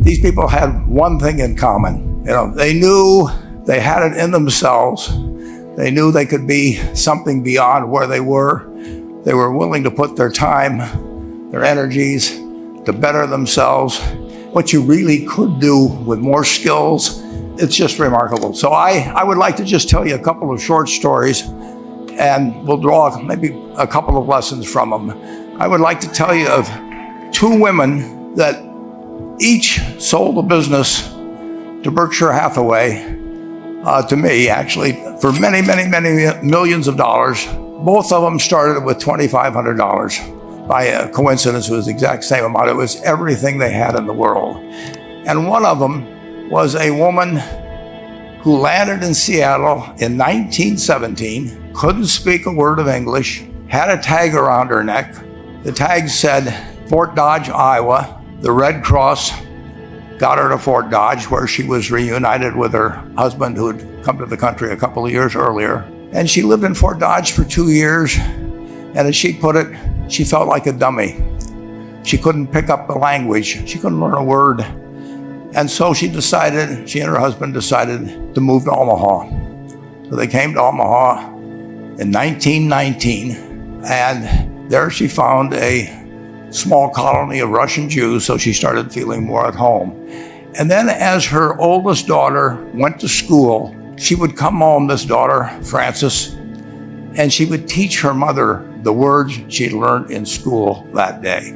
These people had one thing in common. They knew they had it in themselves. They knew they could be something beyond where they were. They were willing to put their time, their energies to better themselves. What you really could do with more skills, it's just remarkable. So I would like to just tell you a couple of short stories, and we'll draw maybe a couple of lessons from them. I would like to tell you of two women that each sold a business to Berkshire Hathaway, to me actually, for many, many, many millions of dollars. Both of them started with $2,500. By a coincidence, it was the exact same amount. It was everything they had in the world. And one of them was a woman who landed in Seattle in 1917, couldn't speak a word of English, had a tag around her neck. The tag said Fort Dodge, Iowa. The Red Cross got her to Fort Dodge, where she was reunited with her husband who had come to the country a couple of years earlier. And she lived in Fort Dodge for 2 years. And as she put it, she felt like a dummy. She couldn't pick up the language. She couldn't learn a word. And so she and her husband decided to move to Omaha. So they came to Omaha in 1919. And there she found a small colony of Russian Jews, so she started feeling more at home. And then as her oldest daughter went to school, she would come home, this daughter, Frances, and she would teach her mother the words she'd learned in school that day.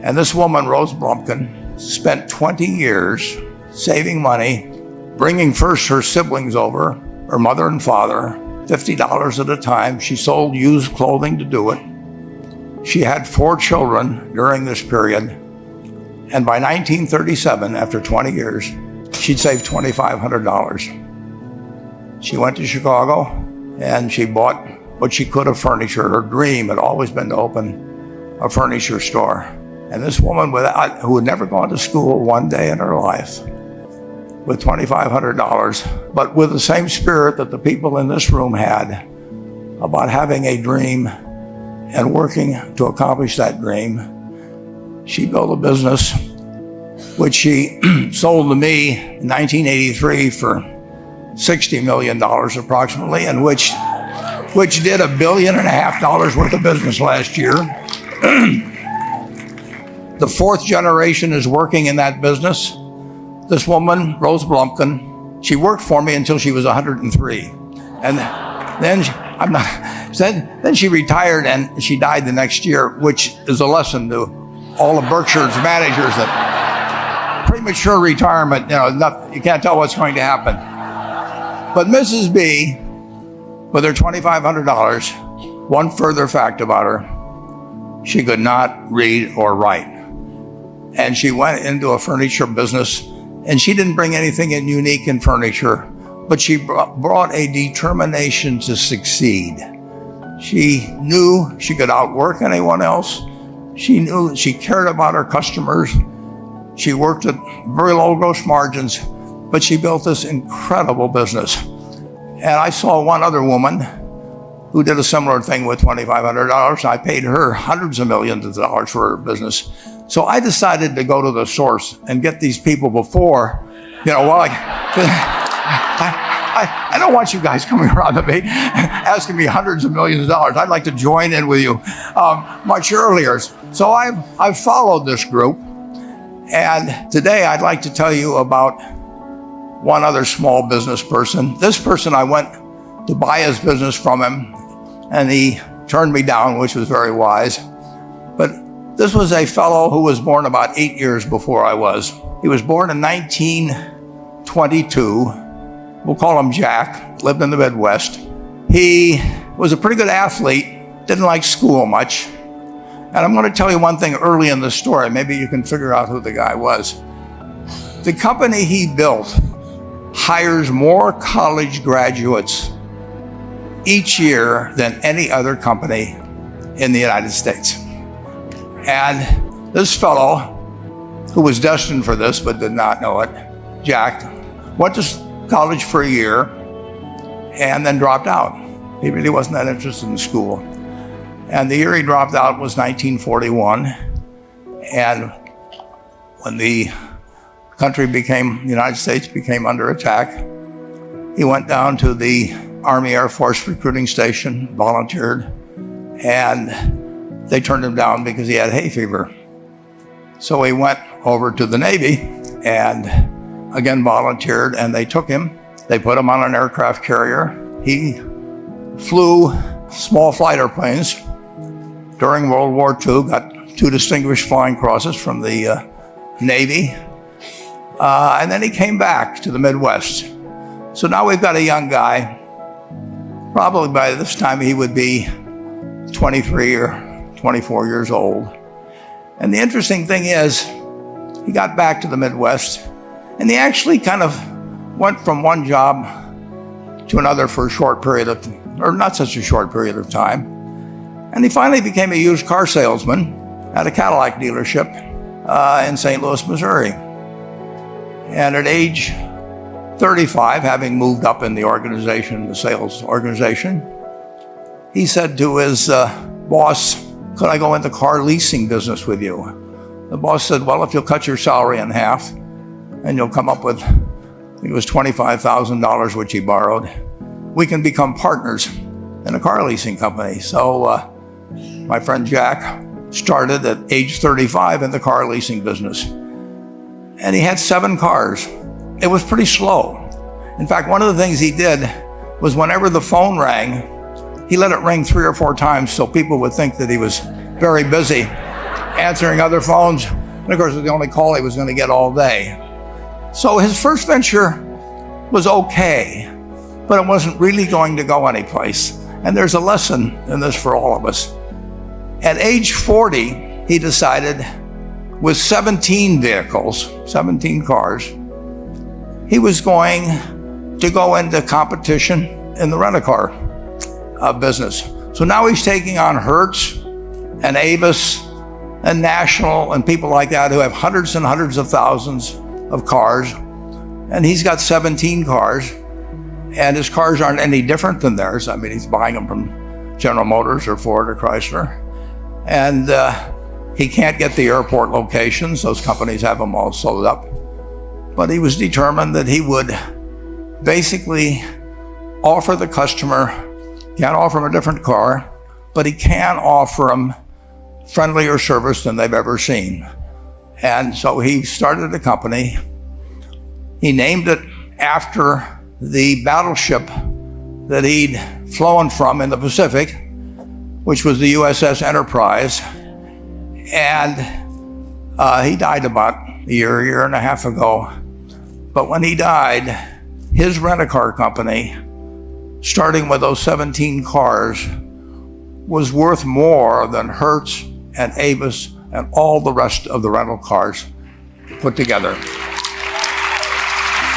And this woman, Rose Blumpkin, spent 20 years saving money, bringing first her siblings over, her mother and father, $50 at a time. She sold used clothing to do it. She had 4 children during this period, and by 1937, after 20 years, she'd saved $2,500. She went to Chicago, and she bought what she could of furniture. Her dream had always been to open a furniture store. And this woman, who had never gone to school one day in her life, with $2,500, but with the same spirit that the people in this room had about having a dream and working to accomplish that dream, she built a business which she sold to me in 1983 for $60 million approximately, and which did $1.5 billion worth of business last year. The 4th generation is working in that business. This woman, Rose Blumpkin, she worked for me until she was 103. And then she retired and she died the next year, which is a lesson to all of Berkshire's managers that premature retirement, you can't tell what's going to happen. But Mrs. B, with her $2,500, one further fact about her, she could not read or write. And she went into a furniture business, and she didn't bring anything unique in furniture, but she brought a determination to succeed. She knew she could outwork anyone else. She knew she cared about her customers. She worked at very low gross margins, but she built this incredible business. And I saw one other woman who did a similar thing with $2,500. I paid her hundreds of millions of dollars for her business. So I decided to go to the source and get these people before, I don't want you guys coming around to me asking me hundreds of millions of dollars. I'd like to join in with you much earlier. So I've followed this group, and today I'd like to tell you about one other small business person. This person, I went to buy his business from him, and he turned me down, which was very wise. But this was a fellow who was born about 8 years before I was. He was born in 1922. We'll call him Jack, lived in the Midwest. He was a pretty good athlete, didn't like school much. And I'm going to tell you one thing early in the story. Maybe you can figure out who the guy was. The company he built hires more college graduates each year than any other company in the United States. And this fellow, who was destined for this but did not know it, Jack, went to college for a year and then dropped out. He really wasn't that interested in school. And the year he dropped out was 1941. And when the the United States became under attack, he went down to the Army Air Force recruiting station, volunteered, and they turned him down because he had hay fever. So he went over to the Navy and again volunteered, and they took him. They put him on an aircraft carrier. He flew small flight airplanes during World War II, got 2 distinguished flying crosses from the Navy, and then he came back to the Midwest. So now we've got a young guy, probably by this time he would be 23 or 24 years old. And the interesting thing is, he got back to the Midwest, and he actually kind of went from one job to another for a short period of, or not such a short period of time. And he finally became a used car salesman at a Cadillac dealership in St. Louis, Missouri. And at age 35, having moved up in the organization, the sales organization, he said to his boss, "Could I go into car leasing business with you?" The boss said, "Well, if you'll cut your salary in half and you'll come up with," I think it was $25,000, which he borrowed, "we can become partners in a car leasing company." So my friend Jack started at age 35 in the car leasing business. And he had 7 cars. It was pretty slow. In fact, one of the things he did was whenever the phone rang, he let it ring 3 or 4 times so people would think that he was very busy answering other phones. And of course, it was the only call he was going to get all day. So his first venture was okay, but it wasn't really going to go anyplace. And there's a lesson in this for all of us. At age 40, he decided, with 17 vehicles, 17 cars, he was going to go into competition in the rent-a-car business. So now he's taking on Hertz and Avis and National and people like that who have hundreds and hundreds of thousands of cars. And he's got 17 cars, and his cars aren't any different than theirs. I mean, he's buying them from General Motors or Ford or Chrysler. And he can't get the airport locations. Those companies have them all sold up. But he was determined that he would basically offer the customer, can't offer him a different car, but he can offer them friendlier service than they've ever seen. And so he started a company. He named it after the battleship that he'd flown from in the Pacific, which was the USS Enterprise. And he died about a year and a half ago. But when he died, his rent-a-car company, starting with those 17 cars, was worth more than Hertz and Avis and all the rest of the rental cars put together.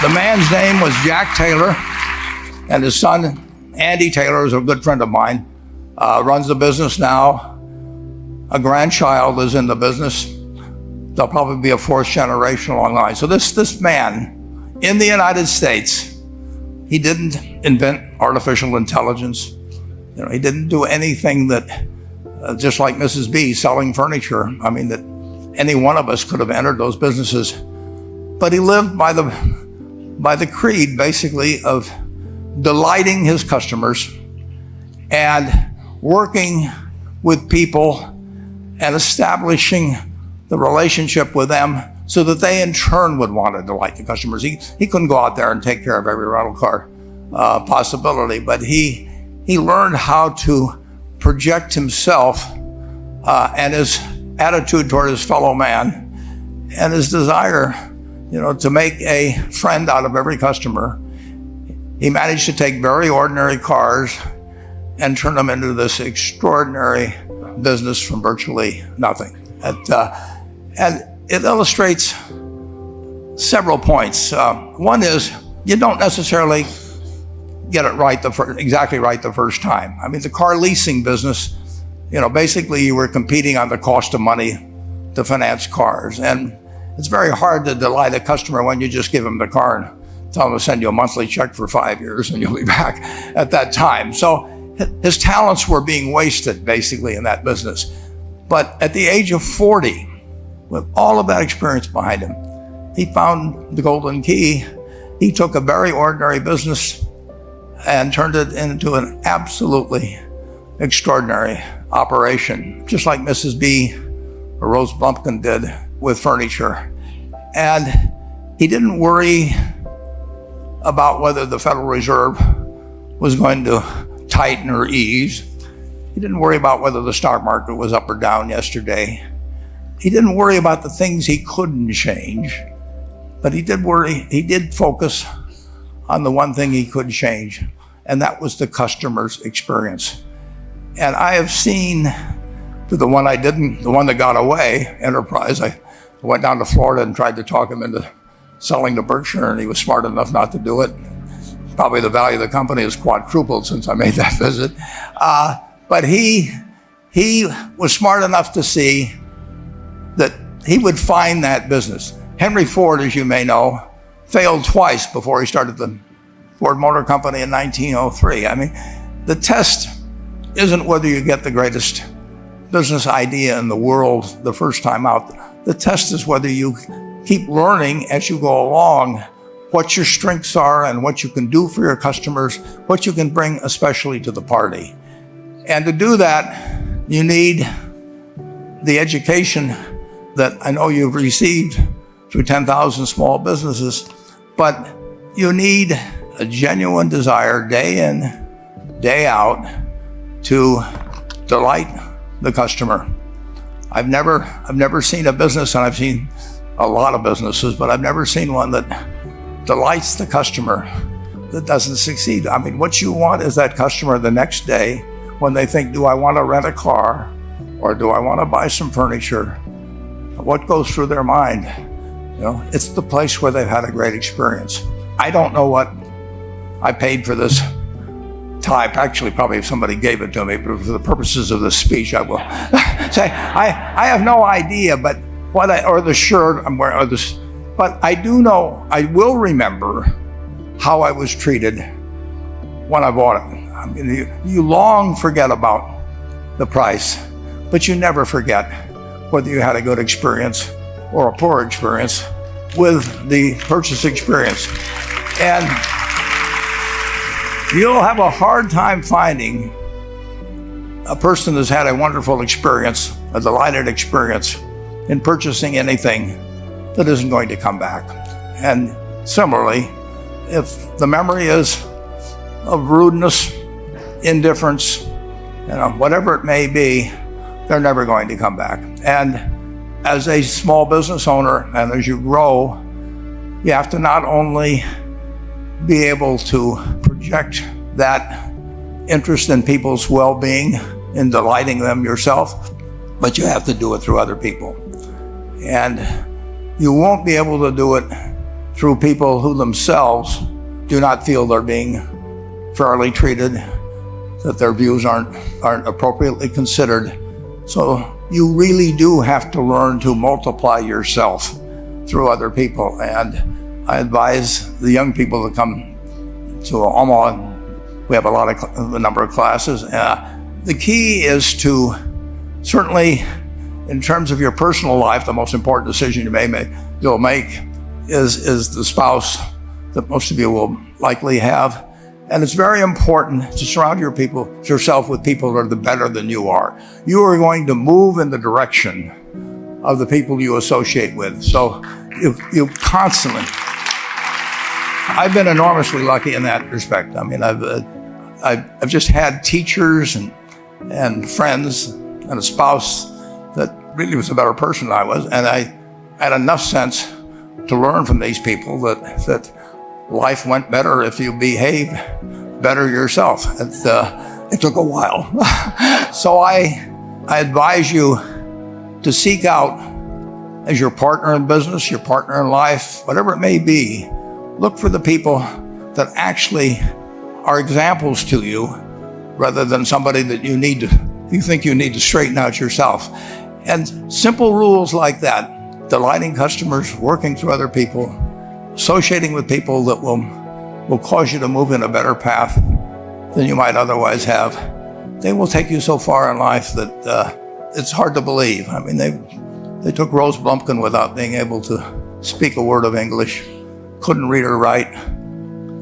The man's name was Jack Taylor, and his son, Andy Taylor, is a good friend of mine, runs the business now. A grandchild is in the business. There'll probably be a 4th generation along the line. So this man in the United States, he didn't invent artificial intelligence. He didn't do anything that, just like Mrs. B selling furniture, I mean, that any one of us could have entered those businesses. But he lived by the creed, basically, of delighting his customers and working with people and establishing the relationship with them so that they in turn would want to delight the customers. He couldn't go out there and take care of every rental car possibility, but he learned how to project himself and his attitude toward his fellow man and his desire, to make a friend out of every customer. He managed to take very ordinary cars and turn them into this extraordinary business from virtually nothing. And it illustrates several points. One is, you don't necessarily get it right exactly right the first time. I mean, the car leasing business, basically you were competing on the cost of money to finance cars. And it's very hard to delight a customer when you just give them the car and tell them to send you a monthly check for 5 years and you'll be back at that time. So his talents were being wasted basically in that business. But at the age of 40, with all of that experience behind him, he found the golden key. He took a very ordinary business and turned it into an absolutely extraordinary operation, just like Mrs. B or Rose Blumpkin did with furniture. And he didn't worry about whether the Federal Reserve was going to tighten or ease. He didn't worry about whether the stock market was up or down yesterday. He didn't worry about the things he couldn't change, but he did focus on the one thing he could change, and that was the customer's experience. And I have seen the one that got away, Enterprise. I went down to Florida and tried to talk him into selling to Berkshire, and he was smart enough not to do it. Probably the value of the company has quadrupled since I made that visit. But he was smart enough to see that he would find that business. Henry Ford, as you may know, failed twice before he started the Ford Motor Company in 1903. I mean, the test isn't whether you get the greatest business idea in the world the first time out. The test is whether you keep learning as you go along what your strengths are and what you can do for your customers, what you can bring especially to the party. And to do that, you need the education that I know you've received through 10,000 small businesses, but you need a genuine desire day in, day out to delight the customer. I've never seen a business, and I've seen a lot of businesses, but I've never seen one that delights the customer that doesn't succeed. I mean, what you want is that customer the next day when they think, do I want to rent a car or do I want to buy some furniture? What goes through their mind? You know, it's the place where they've had a great experience. I don't know what I paid for this tie. Actually, probably if somebody gave it to me, but for the purposes of this speech, I will say I have no idea. But or the shirt I'm wearing, or this, but I do know I will remember how I was treated when I bought it. I mean, you long forget about the price, but you never forget whether you had a good experience or a poor experience with the purchase experience. And you'll have a hard time finding a person that's had a wonderful experience, a delighted experience in purchasing anything that isn't going to come back. And similarly, if the memory is of rudeness, indifference, whatever it may be, they're never going to come back. And as a small business owner, and as you grow, you have to not only be able to project that interest in people's well-being, in delighting them yourself, but you have to do it through other people. And you won't be able to do it through people who themselves do not feel they're being fairly treated, that their views aren't appropriately considered. So you really do have to learn to multiply yourself through other people. And I advise the young people to come to Omaha. We have a number of classes. The key is to, certainly in terms of your personal life, the most important decision you'll make is the spouse that most of you will likely have. And it's very important to surround yourself with people that are better than you are. You are going to move in the direction of the people you associate with. So you constantly, I've been enormously lucky in that respect. I mean, I've just had teachers and friends and a spouse that really was a better person than I was. And I had enough sense to learn from these people that life went better if you behave better yourself. It took a while. So I advise you to seek out, as your partner in business, your partner in life, whatever it may be, look for the people that actually are examples to you rather than somebody that you think you need to straighten out yourself. And simple rules like that, delighting customers, working through other people, associating with people that will cause you to move in a better path than you might otherwise have, they will take you so far in life that it's hard to believe. I mean, they took Rose Blumpkin without being able to speak a word of English, couldn't read or write.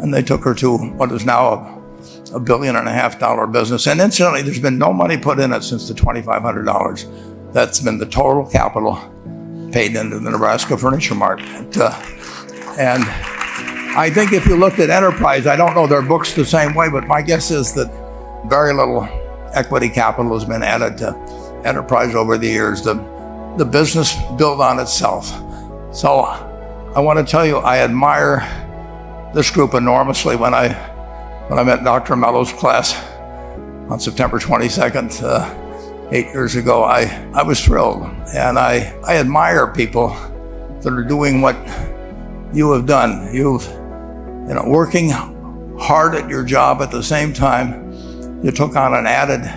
And they took her to what is now a $1.5 billion business. And incidentally, there's been no money put in it since the $2,500. That's been the total capital paid into the Nebraska Furniture Mart. And I think if you looked at enterprise, I don't know their books the same way, but my guess is that very little equity capital has been added to enterprise over the years. The business built on itself. So I want to tell you, I admire this group enormously. When I met Dr. Mello's class on September 22nd, 8 years ago, I was thrilled. And I admire people that are doing what you have done. Working hard at your job at the same time, you took on an added,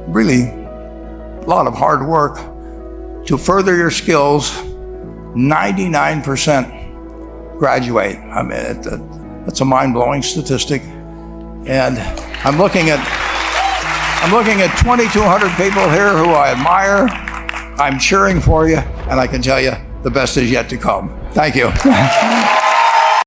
really, lot of hard work to further your skills. 99% graduate. I mean, that's a mind-blowing statistic. And I'm looking at 2,200 people here who I admire. I'm cheering for you, and I can tell you the best is yet to come. Thank you.